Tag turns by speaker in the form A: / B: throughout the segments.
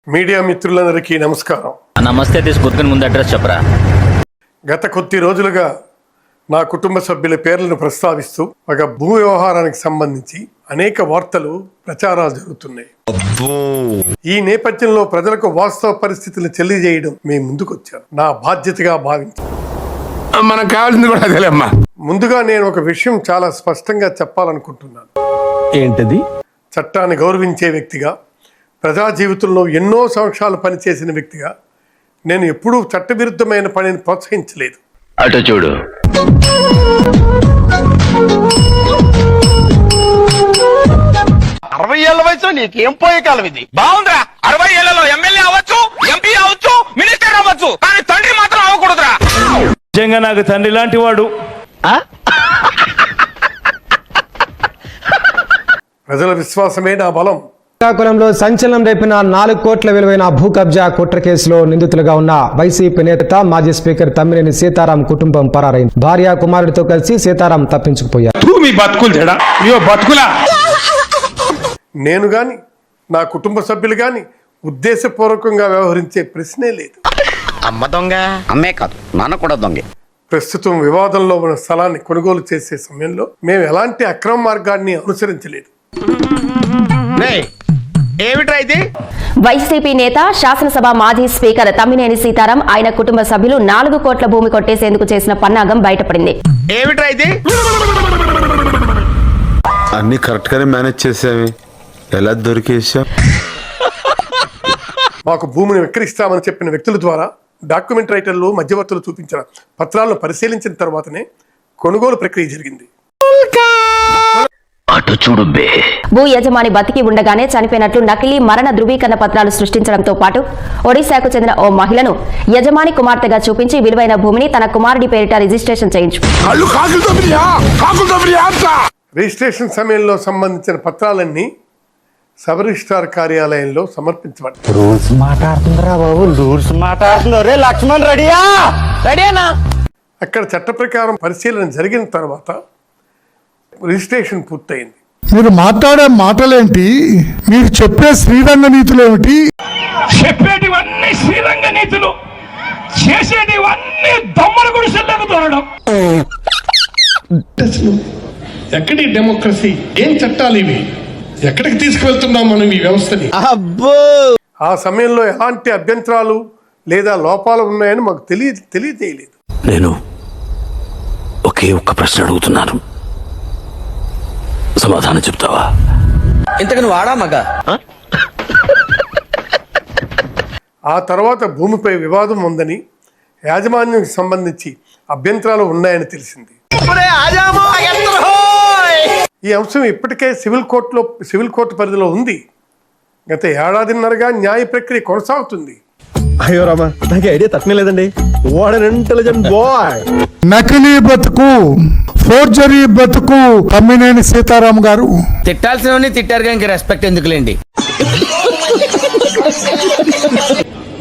A: Media మిత్రులందరికీ నమస్కారం.
B: నమస్తే. తీసుకుని ముందు అడ్రస్ చెప్పరా.
A: గత కొద్ది రోజులుగా నా కుటుంబ సభ్యుల పేర్లను ప్రస్తావిస్తూ ఒక భూ వ్యవహారానికి సంబంధించి అనేక వార్తలు ప్రచారాలు జరుగుతున్నాయి. ఈ నేపథ్యంలో ప్రజలకు వాస్తవ పరిస్థితులను తెలియజేయడం మేము ముందుకొచ్చాను. నా బాధ్యతగా భావించాను.
C: మనకు కావాల్సింది కూడా అదేలేమ్మా.
A: ముందుగా నేను ఒక విషయం చాలా స్పష్టంగా చెప్పాలనుకుంటున్నాను.
C: ఏంటది?
A: చట్టాన్ని గౌరవించే వ్యక్తిగా, ప్రజా జీవితంలో ఎన్నో సంవత్సరాలు పనిచేసిన వ్యక్తిగా నేను ఎప్పుడూ చట్టవిరుద్ధమైన పనిని ప్రోత్సహించలేదు.
B: అటు చూడు.
D: అరవై ఏళ్ల వయసులో నీకేం పోయే కాలం ఇది? బాగుందిరా. 60 ఏళ్లలో ఎమ్మెల్యే అవ్వచ్చు, ఎంపీ అవ్వచ్చు, మినిస్టర్ అవ్వచ్చు, కానీ తండ్రి మాత్రం అవ్వకూడదురా.
E: నిజంగా నాకు తండ్రి లాంటి వాడు.
A: ప్రజల విశ్వాసమే నా బలం.
F: శ్రీకాకుళంలో సంచలనం రేపిన 4 కోట్ల విలువైన భూ కబ్జా కుట్ర కేసులో నిందితులుగా ఉన్న వైసీపీ నేత మాజీ స్పీకర్ తమ్మినేని సీతారాం కుటుంబం పరారైంది. భార్య కుమారుడితో కలిసి సీతారాం తప్పించుకుపోయారు.
A: నేను గాని, నా కుటుంబ సభ్యులు గాని ఉద్దేశపూర్వకంగా వ్యవహరించే ప్రశ్నే లేదు.
D: అమ్మ దొంగ అమ్మే కాదు, నాన్న కూడా దొంగే.
A: ప్రస్తుతం వివాదంలో ఉన్న స్థలాన్ని కొనుగోలు చేసే సమయంలో మేము ఎలాంటి అక్రమ మార్గాన్ని అనుసరించలేదు.
D: ఏమిట్రా ఇది?
G: వైసీపీ నేత, శాసనసభ మాజీ స్పీకర్ తమ్మినేని సీతారాం, ఆయన కుటుంబ సభ్యులు 4 కోట్ల భూమి కొట్టేసేందుకు చేసిన పన్నాగం బయటపడింది.
D: ఏమిట్రా ఇది?
H: అన్ని కరెక్ట్ గానే మేనేజ్ చేసావి, ఎలా దొరికేసా?
A: మాకు భూమిని విక్రయిస్తామని చెప్పిన వ్యక్తుల ద్వారా డాక్యుమెంట్ రైటర్లు, మధ్యవర్తులు చూపించిన పత్రాలను పరిశీలించిన తర్వాతనే కొనుగోలు ప్రక్రియ జరిగింది.
B: అటు చూడు బే.
G: భూ యజమాని బతికి ఉండగానే చనిపోయినట్లు నకిలీ మరణ ధృవీకరణ పత్రాలు సృష్టించడంతో పాటు ఒడిశాకు చెందిన ఓ మహిళను యజమాని కుమార్తెగా చూపించి విలువైన భూమిని తన కుమారుడి పేరిట రిజిస్ట్రేషన్ చేయించు.
A: రిజిస్ట్రేషన్ సమయంలో సంబంధించిన పత్రాలన్నీ సబ్ రిజిస్ట్రార్ కార్యాలయంలో సమర్పించబడ్డాయి. అక్కడ చట్ట ప్రకారం పరిశీలన జరిగిన తర్వాత రిజిస్ట్రేషన్ పూర్తయింది.
I: మీరు మాట్లాడే మాటలేంటి? మీరు చెప్పే శ్రీరంగ నీతులు ఏమిటి?
E: చెప్పేటివన్నీ శ్రీరంగ నీతులు, చేసేటివన్నీ దొమ్మల గుడిసెల్లోకి దూరడం.
A: ఎక్కడి డెమోక్రసీ? ఏం చట్టాలు ఇవి? ఎక్కడికి తీసుకువెళ్తున్నాం మనం ఈ వ్యవస్థని? ఆ సమయంలో ఎలాంటి అభ్యంతరాలు లేదా లోపాలు ఉన్నాయని మాకు తెలియజేయలేదు.
B: నేను ఒకే ఒక్క ప్రశ్న అడుగుతున్నాను, సమాధానం చెప్తావా?
D: ఇంతకు నువ్వు ఆడా మగ?
A: ఆ తర్వాత భూమిపై వివాదం ఉందని, యాజమాన్యానికి సంబంధించి అభ్యంతరాలు ఉన్నాయని తెలిసింది. ఈ అంశం ఇప్పటికే సివిల్ కోర్టు పరిధిలో ఉంది. గత ఏడాదిన్నరగా న్యాయ ప్రక్రియ కొనసాగుతుంది.
C: అయ్యో రామా, నాకు ఐడియా తట్టలేదండి. What an intelligent boy.
I: నకిలీ బతుకు, ఫోర్జరీ బతుకు తమ్మినేని సీతారాం గారు.
D: తిట్టాల్సిన తిట్టారు కానీ రెస్పెక్ట్ ఎందుకులేండి.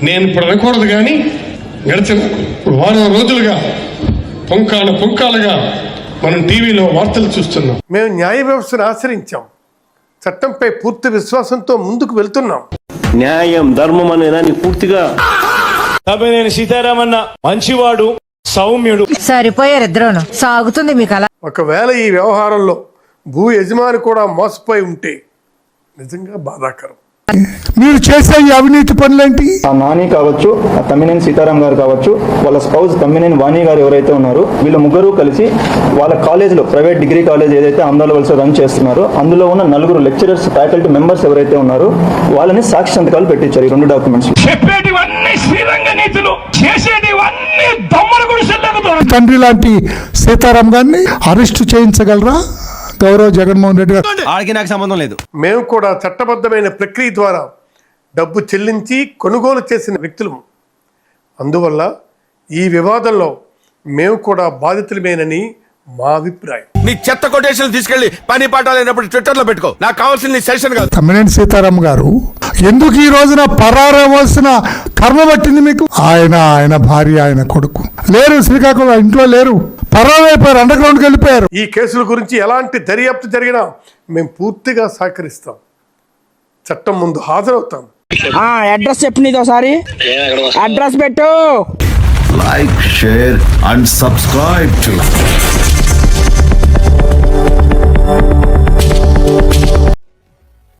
A: నేను ఇప్పుడు అనకూడదు కానీ గడిచిన వారం రోజులుగా పుంకాలుగా మనం టీవీలో వార్తలు చూస్తున్నాం. మేము న్యాయ వ్యవస్థను ఆశ్రయించాం. చట్టంపై పూర్తి విశ్వాసంతో ముందుకు వెళ్తున్నాం.
H: న్యాయం, ధర్మం అనే దాన్ని పూర్తిగా
E: తమ్మినేని సీతారాం అన్న మంచివాడు, సౌమ్యుడు.
J: సరిపోయారు ఇద్దరును. సాగుతుంది మీకు అలా.
A: ఒకవేళ ఈ వ్యవహారంలో భూ యజమాని కూడా మోసపోయి ఉంటే నిజంగా బాధాకరం.
I: మీరు చేసే ఈ అవినీతి పనులేంటి?
K: ఆ నాని కావచ్చు, ఆ తమ్మినేని సీతారాం గారు కావచ్చు, వాళ్ళ స్పౌజ్ తమ్మినేని వాణి గారు ఎవరైతే ఉన్నారో వీళ్ళు ముగ్గురు కలిసి వాళ్ళ కాలేజ్లో, ప్రైవేట్ డిగ్రీ కాలేజ్ ఏదైతే అమదాల వలస రన్ చేస్తున్నారో అందులో ఉన్న 4 లెక్చరర్స్, ఫ్యాకల్టీ మెంబర్స్ ఎవరైతే ఉన్నారో వాళ్ళని సాక్షి సంతకాలు పెట్టించారు ఈ 2 డాక్యుమెంట్స్.
E: చెప్పేటివన్నీ శ్రీరంగ నీతులు, చేసేటివన్నీ దొమ్మల గుడిసెల్లోకి దూరడం.
I: తండ్రి లాంటి సీతారాం గారిని అరెస్టు చేయించగలరా గౌరవ జగన్మోహన్ రెడ్డి గారు?
C: ఆడికి నాకు సంబంధం లేదు.
A: మేము కూడా చట్టబద్ధమైన ప్రక్రియ ద్వారా డబ్బు చెల్లించి కొనుగోలు చేసిన వ్యక్తులము. అందువల్ల ఈ వివాదంలో మేము కూడా బాధితులమేనని మా అభిప్రాయం.
C: నీ చెత్త కొటేషన్ తీసుకెళ్లి పని పాట లేనప్పుడు ట్విట్టర్ లో పెట్టుకో. నాకు కావాల్సింది నీ సెషన్ కాదు.
I: తమ్మినేని సీతారాం గారు ఎందుకు ఈ రోజున పరారవలసిన కర్మ పట్టింది మీకు? ఆయన భార్య, ఆయన కొడుకు లేరు, శ్రీకాకుళం ఇంట్లో లేరు, పరారైపోయారు, అండర్ గ్రౌండ్కి వెళ్ళిపోయారు.
A: ఈ కేసుల గురించి ఎలాంటి దర్యాప్తు జరిగినా మేము పూర్తిగా సహకరిస్తాం. చట్టం ముందు హాజరవుతాం.
J: అడ్రస్ చెప్పు నీది ఒకసారి అడ్రస్ పెట్టు
B: Like, share and subscribe to